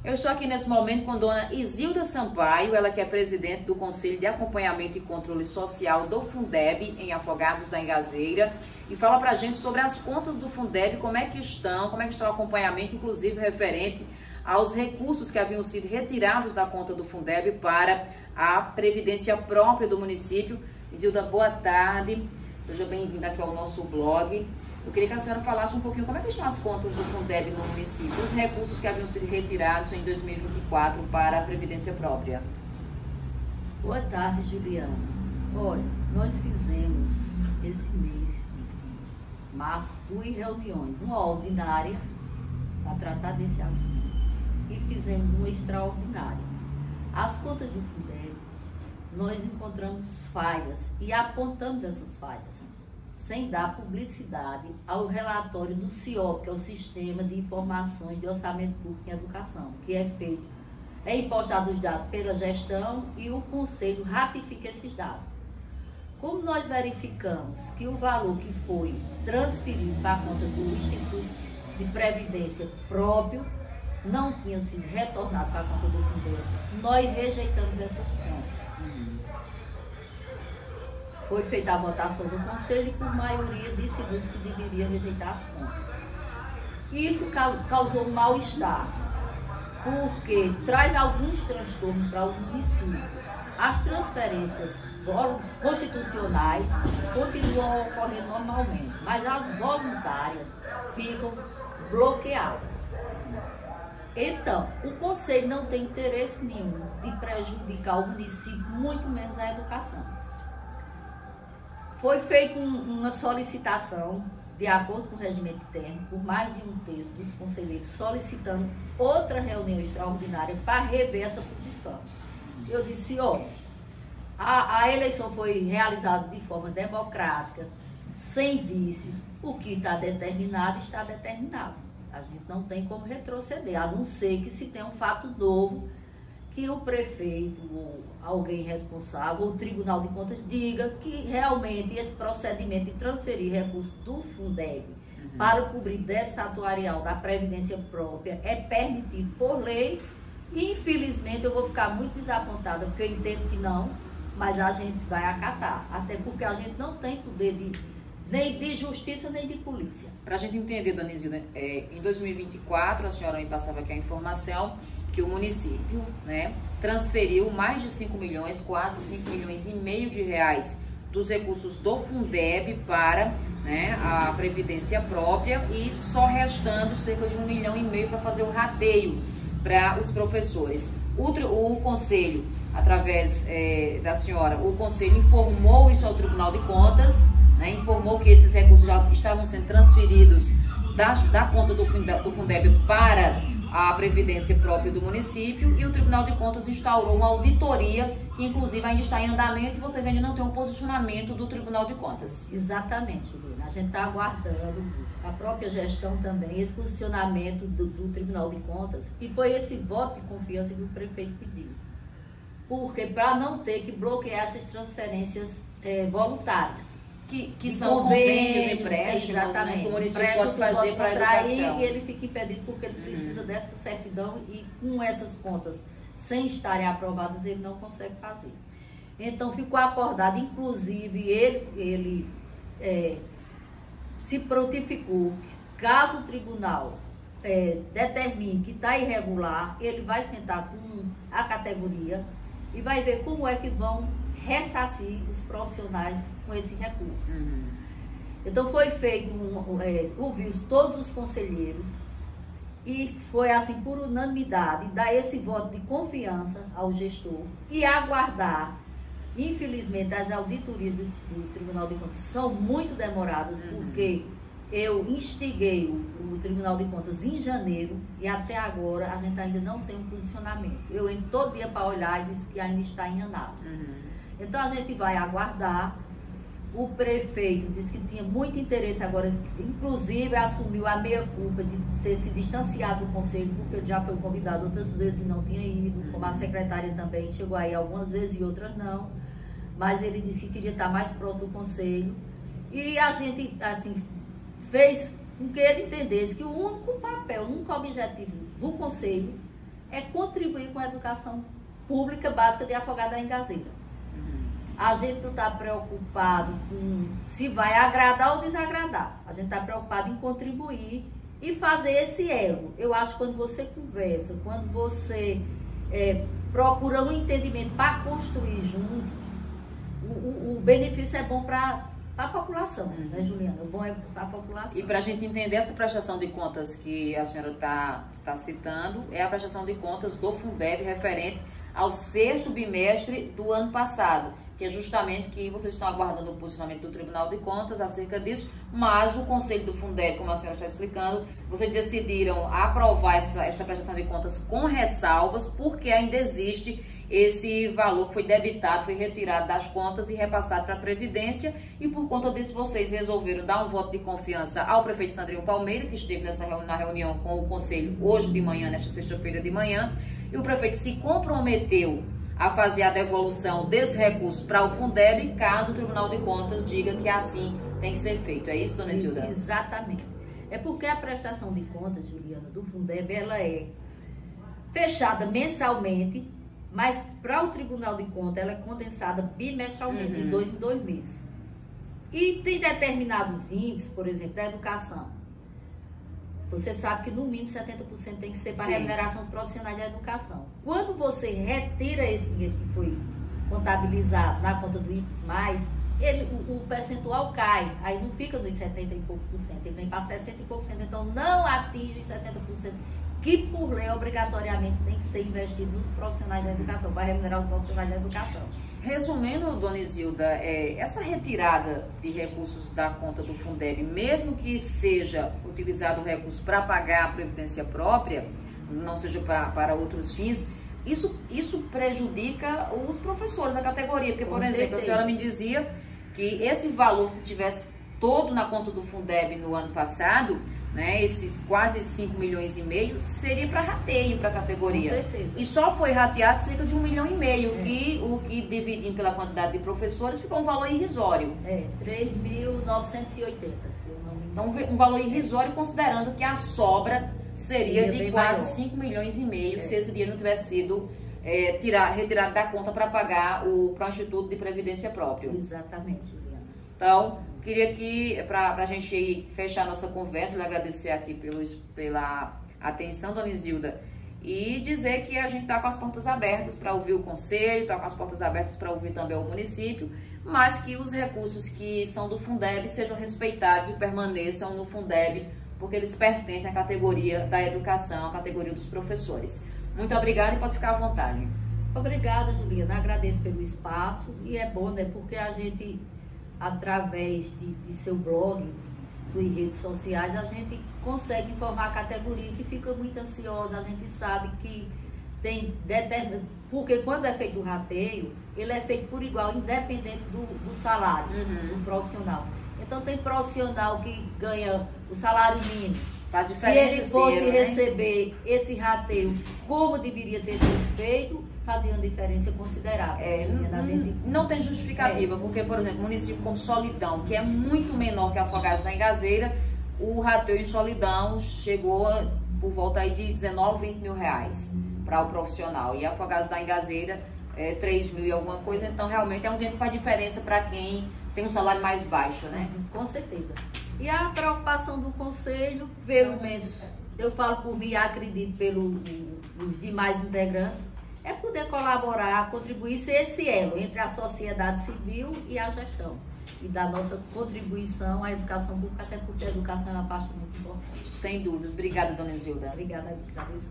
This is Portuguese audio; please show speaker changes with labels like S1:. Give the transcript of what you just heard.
S1: Eu estou aqui nesse momento com dona Isilda Sampaio, ela que é presidente do Conselho de Acompanhamento e Controle Social do Fundeb, em Afogados da Engazeira, e fala pra gente sobre as contas do Fundeb, como é que está o acompanhamento, inclusive referente aos recursos que haviam sido retirados da conta do Fundeb para a previdência própria do município. Isilda, boa tarde, seja bem-vinda aqui ao nosso blog. Eu queria que a senhora falasse um pouquinho como é que estão as contas do Fundeb no município, os recursos que haviam sido retirados em 2024 para a previdência própria.
S2: Boa tarde, Juliana. Olha, nós fizemos esse mês de março 2 reuniões, uma ordinária para tratar desse assunto e fizemos uma extraordinária. As contas do Fundeb, nós encontramos falhas e apontamos essas falhas, sem dar publicidade ao relatório do CIOP, que é o Sistema de Informações de Orçamento Público em Educação, que é impostado os dados pela gestão e o Conselho ratifica esses dados. Como nós verificamos que o valor que foi transferido para a conta do Instituto de Previdência próprio não tinha sido retornado para a conta do Fundeb, nós rejeitamos essas contas. Foi feita a votação do Conselho e, por maioria, decidiu que deveria rejeitar as contas. Isso causou mal-estar, porque traz alguns transtornos para o município. As transferências constitucionais continuam ocorrendo normalmente, mas as voluntárias ficam bloqueadas. Então, o Conselho não tem interesse nenhum de prejudicar o município, muito menos a educação. Foi feita uma solicitação, de acordo com o regimento interno, por mais de 1/3 dos conselheiros solicitando outra reunião extraordinária para rever essa posição. Eu disse, olha, a eleição foi realizada de forma democrática, sem vícios, o que está determinado, está determinado. A gente não tem como retroceder, a não ser que se tenha um fato novo, que o prefeito ou alguém responsável, ou o Tribunal de Contas, diga que realmente esse procedimento de transferir recursos do Fundeb para o cobrir dessa atuarial da Previdência própria é permitido por lei. E, infelizmente, eu vou ficar muito desapontada, porque eu entendo que não, mas a gente vai acatar, até porque a gente não tem poder nem de justiça, nem de polícia.
S1: Para a gente entender, dona Isilda, em 2024, a senhora me passava aqui a informação que o município, transferiu mais de 5 milhões, quase 5 milhões e meio de reais dos recursos do Fundeb para a Previdência própria, e só restando cerca de 1,5 milhão para fazer o rateio para os professores. O Conselho, através da senhora, o Conselho informou isso ao Tribunal de Contas, informou que esses recursos já estavam sendo transferidos da conta do Fundeb para a Previdência própria do município, e o Tribunal de Contas instaurou uma auditoria que inclusive ainda está em andamento, e vocês ainda não têm um posicionamento do Tribunal de Contas.
S2: Exatamente, Juliana. A gente está aguardando a própria gestão também, esse posicionamento do Tribunal de Contas, e foi esse voto de confiança que o prefeito pediu. Porque para não ter que bloquear essas transferências voluntárias.
S1: Que são convênios, empréstimos, que o município pode fazer para a educação.
S2: E ele fica impedido porque ele precisa dessa certidão, e com essas contas, sem estarem aprovadas, ele não consegue fazer. Então, ficou acordado, inclusive, ele se prontificou que, caso o tribunal determine que está irregular, ele vai sentar com a categoria e vai ver como é que vão ressarcir os profissionais com esse recurso. Então foi feito, ouviu todos os conselheiros, e foi assim por unanimidade dar esse voto de confiança ao gestor e aguardar. Infelizmente as auditorias do Tribunal de Contas são muito demoradas, porque eu instiguei o Tribunal de Contas em janeiro e até agora a gente ainda não tem um posicionamento. Eu entro todo dia para olhar e disse que ainda está em análise. Então a gente vai aguardar. O prefeito disse que tinha muito interesse agora, inclusive assumiu a meia-culpa de ter se distanciado do conselho, porque ele já foi convidado outras vezes e não tinha ido, como a secretária também chegou aí algumas vezes e outras não, mas ele disse que queria estar mais próximo do conselho, e a gente, assim, fez com que ele entendesse que o único papel, o único objetivo do conselho é contribuir com a educação pública básica de Afogados da Engazeira. A gente não está preocupado com se vai agradar ou desagradar. A gente está preocupado em contribuir e fazer esse elo. Eu acho que quando você conversa, quando você procura um entendimento para construir junto, o benefício é bom para a população, né, Juliana? O bom é para a população.
S1: E para a gente entender essa prestação de contas que a senhora está citando, é a prestação de contas do Fundeb referente ao 6º bimestre do ano passado, que é justamente que vocês estão aguardando o posicionamento do Tribunal de Contas acerca disso, mas o Conselho do Fundeb, como a senhora está explicando, vocês decidiram aprovar essa prestação de contas com ressalvas, porque ainda existe esse valor que foi debitado, foi retirado das contas e repassado para a Previdência, e por conta disso vocês resolveram dar um voto de confiança ao prefeito Sandrinho Palmeira, que esteve na reunião com o Conselho hoje de manhã, nesta sexta-feira de manhã, e o prefeito se comprometeu a fazer a devolução desse recurso para o Fundeb, caso o Tribunal de Contas diga que assim tem que ser feito. É isso, dona Isilda?
S2: Exatamente. É porque a prestação de contas, Juliana, do Fundeb, ela é fechada mensalmente, mas para o Tribunal de Contas ela é condensada bimestralmente, de 2 em 2 meses. E tem determinados índices, por exemplo, da educação. Você sabe que no mínimo 70% tem que ser para a remuneração dos profissionais da educação. Quando você retira esse dinheiro que foi contabilizado na conta do IPS+, o percentual cai, aí não fica nos 70 e pouco por cento, ele vem para 60 e pouco por cento, então não atinge os 70%, que por lei obrigatoriamente tem que ser investido nos profissionais da educação, para remunerar os profissionais da educação.
S1: Resumindo, dona Isilda, essa retirada de recursos da conta do Fundeb, mesmo que seja utilizado o recurso para pagar a previdência própria, não seja para outros fins, isso prejudica os professores da categoria, porque, por exemplo, a senhora me dizia que esse valor, se tivesse todo na conta do Fundeb no ano passado, né, esses quase 5,5 milhões, seria para rateio para a categoria.
S2: Com certeza.
S1: E só foi rateado cerca de 1,5 milhão, e o que dividindo pela quantidade de professores ficou um valor irrisório.
S2: 3.980, se eu não me engano.
S1: Então, um valor irrisório, considerando que a sobra seria de quase
S2: maior.
S1: 5,5 milhões, se esse dinheiro não tivesse sido retirado da conta para pagar para o Instituto de Previdência Próprio.
S2: Exatamente, Juliana.
S1: Então, queria que, para a gente fechar a nossa conversa, lhe agradecer aqui pela atenção, dona Isilda, e dizer que a gente está com as portas abertas para ouvir o Conselho, está com as portas abertas para ouvir também o município, mas que os recursos que são do Fundeb sejam respeitados e permaneçam no Fundeb, porque eles pertencem à categoria da educação, à categoria dos professores. Muito obrigada e pode ficar à vontade.
S2: Obrigada, Juliana. Agradeço pelo espaço, e é bom, né, porque a gente, através de seu blog, suas redes sociais, a gente consegue informar a categoria que fica muito ansiosa. A gente sabe que tem porque quando é feito o rateio, ele é feito por igual, independente do salário do profissional. Então tem profissional que ganha o salário mínimo.
S1: Faz
S2: Se
S1: diferença
S2: ele fosse
S1: né?
S2: receber esse rateio como deveria ter sido feito, fazia uma diferença considerável.
S1: Não tem justificativa, porque, por exemplo, município como Solidão, que é muito menor que Afogados da Engazeira, o rateio em Solidão chegou por volta aí de 19, 20 mil reais para o profissional. E Afogados da Engazeira, 3 mil e alguma coisa. Então, realmente, é um dinheiro que faz diferença para quem tem um salário mais baixo, né?
S2: Com certeza. E a preocupação do Conselho, pelo menos, eu falo por mim, acredito pelos demais integrantes, é poder colaborar, contribuir, ser esse elo entre a sociedade civil e a gestão. E da nossa contribuição à educação pública, até porque a educação é uma parte muito importante.
S1: Sem dúvidas. Obrigada, dona Isilda.
S2: Obrigada, agradeço.